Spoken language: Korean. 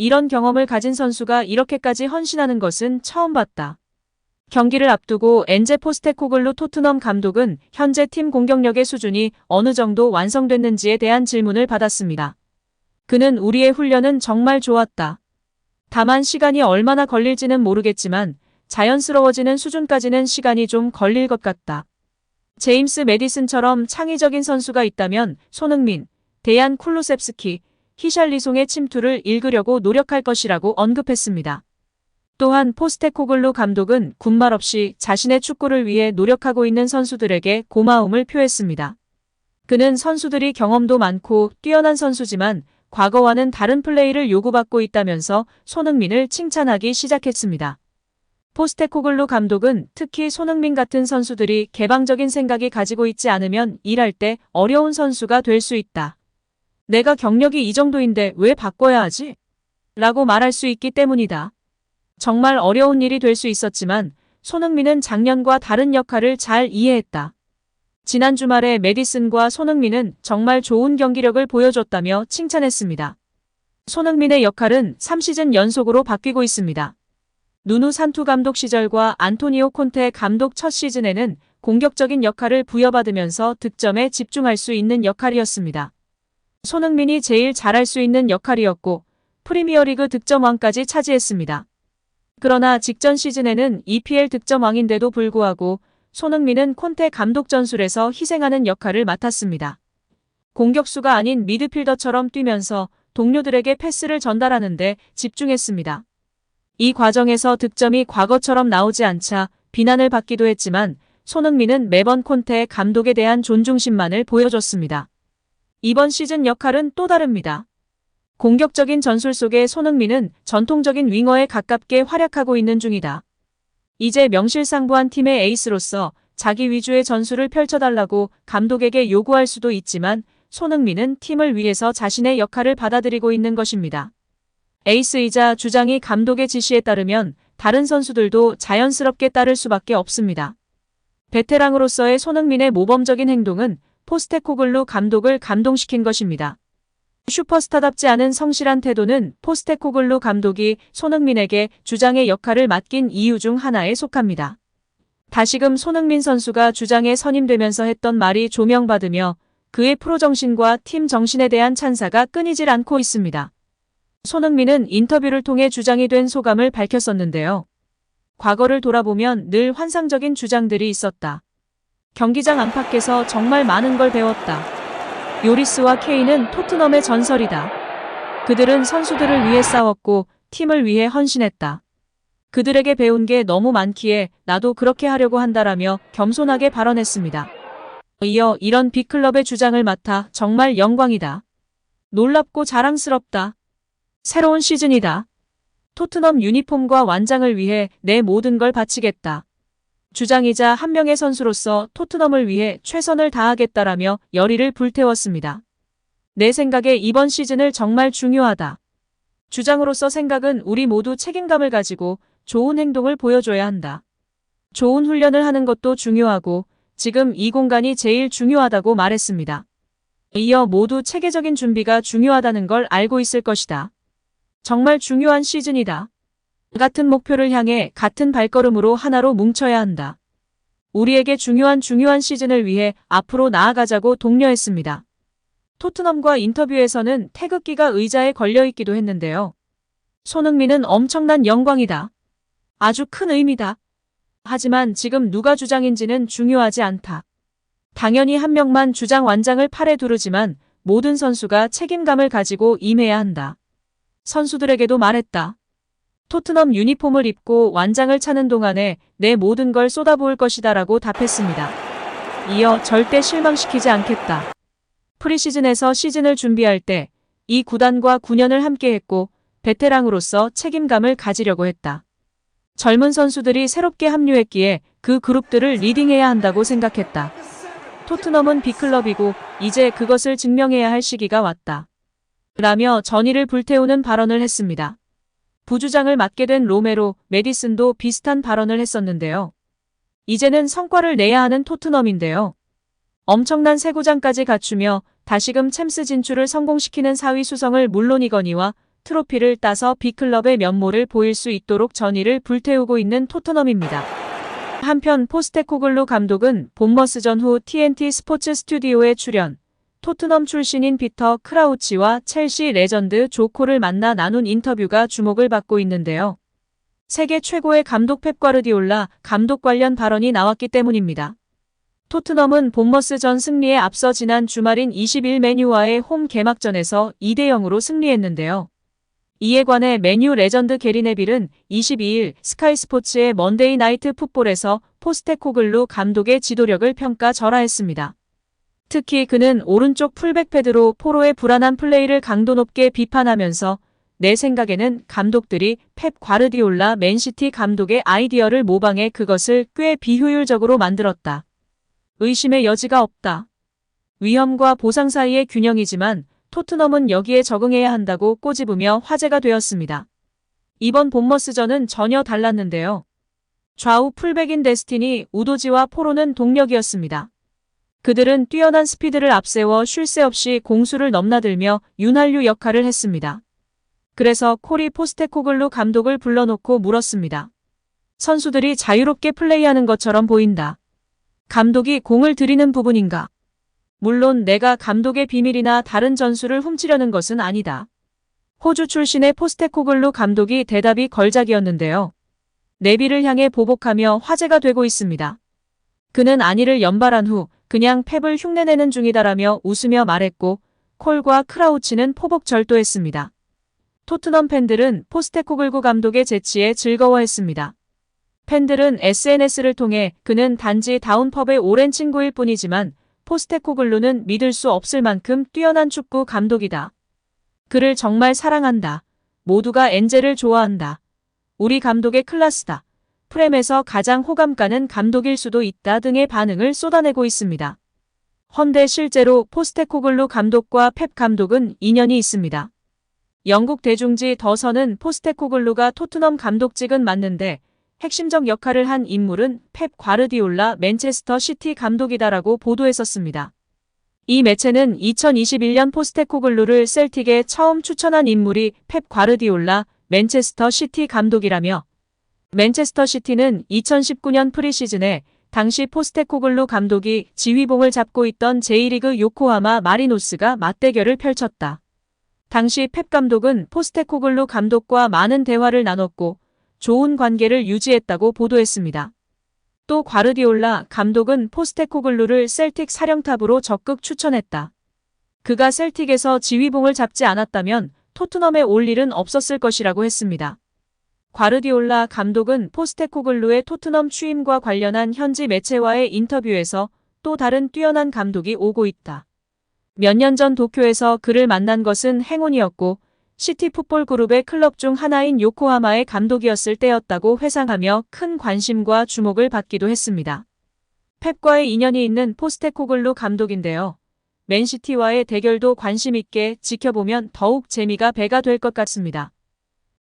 이런 경험을 가진 선수가 이렇게까지 헌신하는 것은 처음 봤다. 경기를 앞두고 엔제 포스테코글루 토트넘 감독은 현재 팀 공격력의 수준이 어느 정도 완성됐는지에 대한 질문을 받았습니다. 그는 우리의 훈련은 정말 좋았다. 다만 시간이 얼마나 걸릴지는 모르겠지만 자연스러워지는 수준까지는 시간이 좀 걸릴 것 같다. 제임스 매디슨처럼 창의적인 선수가 있다면 손흥민, 데얀 쿨루셉스키, 히샬리송의 침투를 읽으려고 노력할 것이라고 언급했습니다. 또한 포스테코글루 감독은 군말 없이 자신의 축구를 위해 노력하고 있는 선수들에게 고마움을 표했습니다. 그는 선수들이 경험도 많고 뛰어난 선수지만 과거와는 다른 플레이를 요구받고 있다면서 손흥민을 칭찬하기 시작했습니다. 포스테코글루 감독은 특히 손흥민 같은 선수들이 개방적인 생각이 가지고 있지 않으면 일할 때 어려운 선수가 될 수 있다. 내가 경력이 이 정도인데 왜 바꿔야 하지? 라고 말할 수 있기 때문이다. 정말 어려운 일이 될 수 있었지만 손흥민은 작년과 다른 역할을 잘 이해했다. 지난 주말에 매디슨과 손흥민은 정말 좋은 경기력을 보여줬다며 칭찬했습니다. 손흥민의 역할은 3시즌 연속으로 바뀌고 있습니다. 누누 산투 감독 시절과 안토니오 콘테 감독 첫 시즌에는 공격적인 역할을 부여받으면서 득점에 집중할 수 있는 역할이었습니다. 손흥민이 제일 잘할 수 있는 역할이었고 프리미어리그 득점왕까지 차지했습니다. 그러나 직전 시즌에는 EPL 득점왕인데도 불구하고 손흥민은 콘테 감독 전술에서 희생하는 역할을 맡았습니다. 공격수가 아닌 미드필더처럼 뛰면서 동료들에게 패스를 전달하는 데 집중했습니다. 이 과정에서 득점이 과거처럼 나오지 않자 비난을 받기도 했지만 손흥민은 매번 콘테 감독에 대한 존중심만을 보여줬습니다. 이번 시즌 역할은 또 다릅니다. 공격적인 전술 속에 손흥민은 전통적인 윙어에 가깝게 활약하고 있는 중이다. 이제 명실상부한 팀의 에이스로서 자기 위주의 전술을 펼쳐달라고 감독에게 요구할 수도 있지만 손흥민은 팀을 위해서 자신의 역할을 받아들이고 있는 것입니다. 에이스이자 주장이 감독의 지시에 따르면 다른 선수들도 자연스럽게 따를 수밖에 없습니다. 베테랑으로서의 손흥민의 모범적인 행동은 포스테코글루 감독을 감동시킨 것입니다. 슈퍼스타답지 않은 성실한 태도는 포스테코글루 감독이 손흥민에게 주장의 역할을 맡긴 이유 중 하나에 속합니다. 다시금 손흥민 선수가 주장에 선임되면서 했던 말이 조명받으며 그의 프로 정신과 팀 정신에 대한 찬사가 끊이질 않고 있습니다. 손흥민은 인터뷰를 통해 주장이 된 소감을 밝혔었는데요. 과거를 돌아보면 늘 환상적인 주장들이 있었다. 경기장 안팎에서 정말 많은 걸 배웠다. 요리스와 케인은 토트넘의 전설이다. 그들은 선수들을 위해 싸웠고 팀을 위해 헌신했다. 그들에게 배운 게 너무 많기에 나도 그렇게 하려고 한다라며 겸손하게 발언했습니다. 이어 이런 빅클럽의 주장을 맡아 정말 영광이다. 놀랍고 자랑스럽다. 새로운 시즌이다. 토트넘 유니폼과 완장을 위해 내 모든 걸 바치겠다. 주장이자 한 명의 선수로서 토트넘을 위해 최선을 다하겠다라며 열의를 불태웠습니다. 내 생각에 이번 시즌을 정말 중요하다. 주장으로서 생각은 우리 모두 책임감을 가지고 좋은 행동을 보여줘야 한다. 좋은 훈련을 하는 것도 중요하고 지금 이 공간이 제일 중요하다고 말했습니다. 이어 모두 체계적인 준비가 중요하다는 걸 알고 있을 것이다. 정말 중요한 시즌이다. 같은 목표를 향해 같은 발걸음으로 하나로 뭉쳐야 한다. 우리에게 중요한 시즌을 위해 앞으로 나아가자고 독려했습니다. 토트넘과 인터뷰에서는 태극기가 의자에 걸려있기도 했는데요. 손흥민은 엄청난 영광이다. 아주 큰 의미다. 하지만 지금 누가 주장인지는 중요하지 않다. 당연히 한 명만 주장 완장을 팔에 두르지만 모든 선수가 책임감을 가지고 임해야 한다. 선수들에게도 말했다. 토트넘 유니폼을 입고 완장을 차는 동안에 내 모든 걸 쏟아부을 것이다 라고 답했습니다. 이어 절대 실망시키지 않겠다. 프리시즌에서 시즌을 준비할 때 이 구단과 9년을 함께했고 베테랑으로서 책임감을 가지려고 했다. 젊은 선수들이 새롭게 합류했기에 그 그룹들을 리딩해야 한다고 생각했다. 토트넘은 빅클럽이고 이제 그것을 증명해야 할 시기가 왔다. 라며 전의를 불태우는 발언을 했습니다. 부주장을 맡게 된 로메로, 매디슨도 비슷한 발언을 했었는데요. 이제는 성과를 내야 하는 토트넘인데요. 엄청난 새 구장까지 갖추며 다시금 챔스 진출을 성공시키는 4위 수성을 물론이거니와 트로피를 따서 B클럽의 면모를 보일 수 있도록 전의를 불태우고 있는 토트넘입니다. 한편 포스테코글루 감독은 본머스 전후 TNT 스포츠 스튜디오에 출연, 토트넘 출신인 피터 크라우치와 첼시 레전드 조코를 만나 나눈 인터뷰가 주목을 받고 있는데요. 세계 최고의 감독 펩 과르디올라 감독 관련 발언이 나왔기 때문입니다. 토트넘은 본머스 전 승리에 앞서 지난 주말인 20일 맨유와의 홈 개막전에서 2대0으로 승리했는데요. 이에 관해 맨유 레전드 게리 네빌은 22일 스카이 스포츠의 먼데이 나이트 풋볼에서 포스테코글루 감독의 지도력을 평가절하했습니다. 특히 그는 오른쪽 풀백 페드로 포로의 불안한 플레이를 강도 높게 비판하면서 내 생각에는 감독들이 펩 과르디올라 맨시티 감독의 아이디어를 모방해 그것을 꽤 비효율적으로 만들었다. 의심의 여지가 없다. 위험과 보상 사이의 균형이지만 토트넘은 여기에 적응해야 한다고 꼬집으며 화제가 되었습니다. 이번 본머스전은 전혀 달랐는데요. 좌우 풀백인 데스티니, 우도지와 포로는 동력이었습니다. 그들은 뛰어난 스피드를 앞세워 쉴 새 없이 공수를 넘나들며 윤활유 역할을 했습니다. 그래서 콜이 포스테코글루 감독을 불러놓고 물었습니다. 선수들이 자유롭게 플레이하는 것처럼 보인다. 감독이 공을 들이는 부분인가? 물론 내가 감독의 비밀이나 다른 전술을 훔치려는 것은 아니다. 호주 출신의 포스테코글루 감독이 대답이 걸작이었는데요. 네빌을 향해 보복하며 화제가 되고 있습니다. 그는 안위를 연발한 후 그냥 펩을 흉내내는 중이다라며 웃으며 말했고 콜과 크라우치는 포복절도했습니다. 토트넘 팬들은 포스테코글루 감독의 재치에 즐거워했습니다. 팬들은 SNS를 통해 그는 단지 다운펍의 오랜 친구일 뿐이지만 포스테코글루는 믿을 수 없을 만큼 뛰어난 축구 감독이다. 그를 정말 사랑한다. 모두가 엔젤을 좋아한다. 우리 감독의 클래스다. 프렘에서 가장 호감 가는 감독일 수도 있다 등의 반응을 쏟아내고 있습니다. 헌데 실제로 포스테코글루 감독과 펩 감독은 인연이 있습니다. 영국 대중지 더선은 포스테코글루가 토트넘 감독직은 맞는데 핵심적 역할을 한 인물은 펩 과르디올라 맨체스터 시티 감독이다라고 보도했었습니다. 이 매체는 2021년 포스테코글루를 셀틱에 처음 추천한 인물이 펩 과르디올라 맨체스터 시티 감독이라며 맨체스터 시티는 2019년 프리시즌에 당시 포스테코글루 감독이 지휘봉을 잡고 있던 J리그 요코하마 마리노스가 맞대결을 펼쳤다. 당시 펩 감독은 포스테코글루 감독과 많은 대화를 나눴고 좋은 관계를 유지했다고 보도했습니다. 또 과르디올라 감독은 포스테코글루를 셀틱 사령탑으로 적극 추천했다. 그가 셀틱에서 지휘봉을 잡지 않았다면 토트넘에 올 일은 없었을 것이라고 했습니다. 과르디올라 감독은 포스테코글루의 토트넘 취임과 관련한 현지 매체와의 인터뷰에서 또 다른 뛰어난 감독이 오고 있다. 몇 년 전 도쿄에서 그를 만난 것은 행운이었고 시티 풋볼 그룹의 클럽 중 하나인 요코하마의 감독이었을 때였다고 회상하며 큰 관심과 주목을 받기도 했습니다. 펩과의 인연이 있는 포스테코글루 감독인데요. 맨시티와의 대결도 관심 있게 지켜보면 더욱 재미가 배가 될 것 같습니다.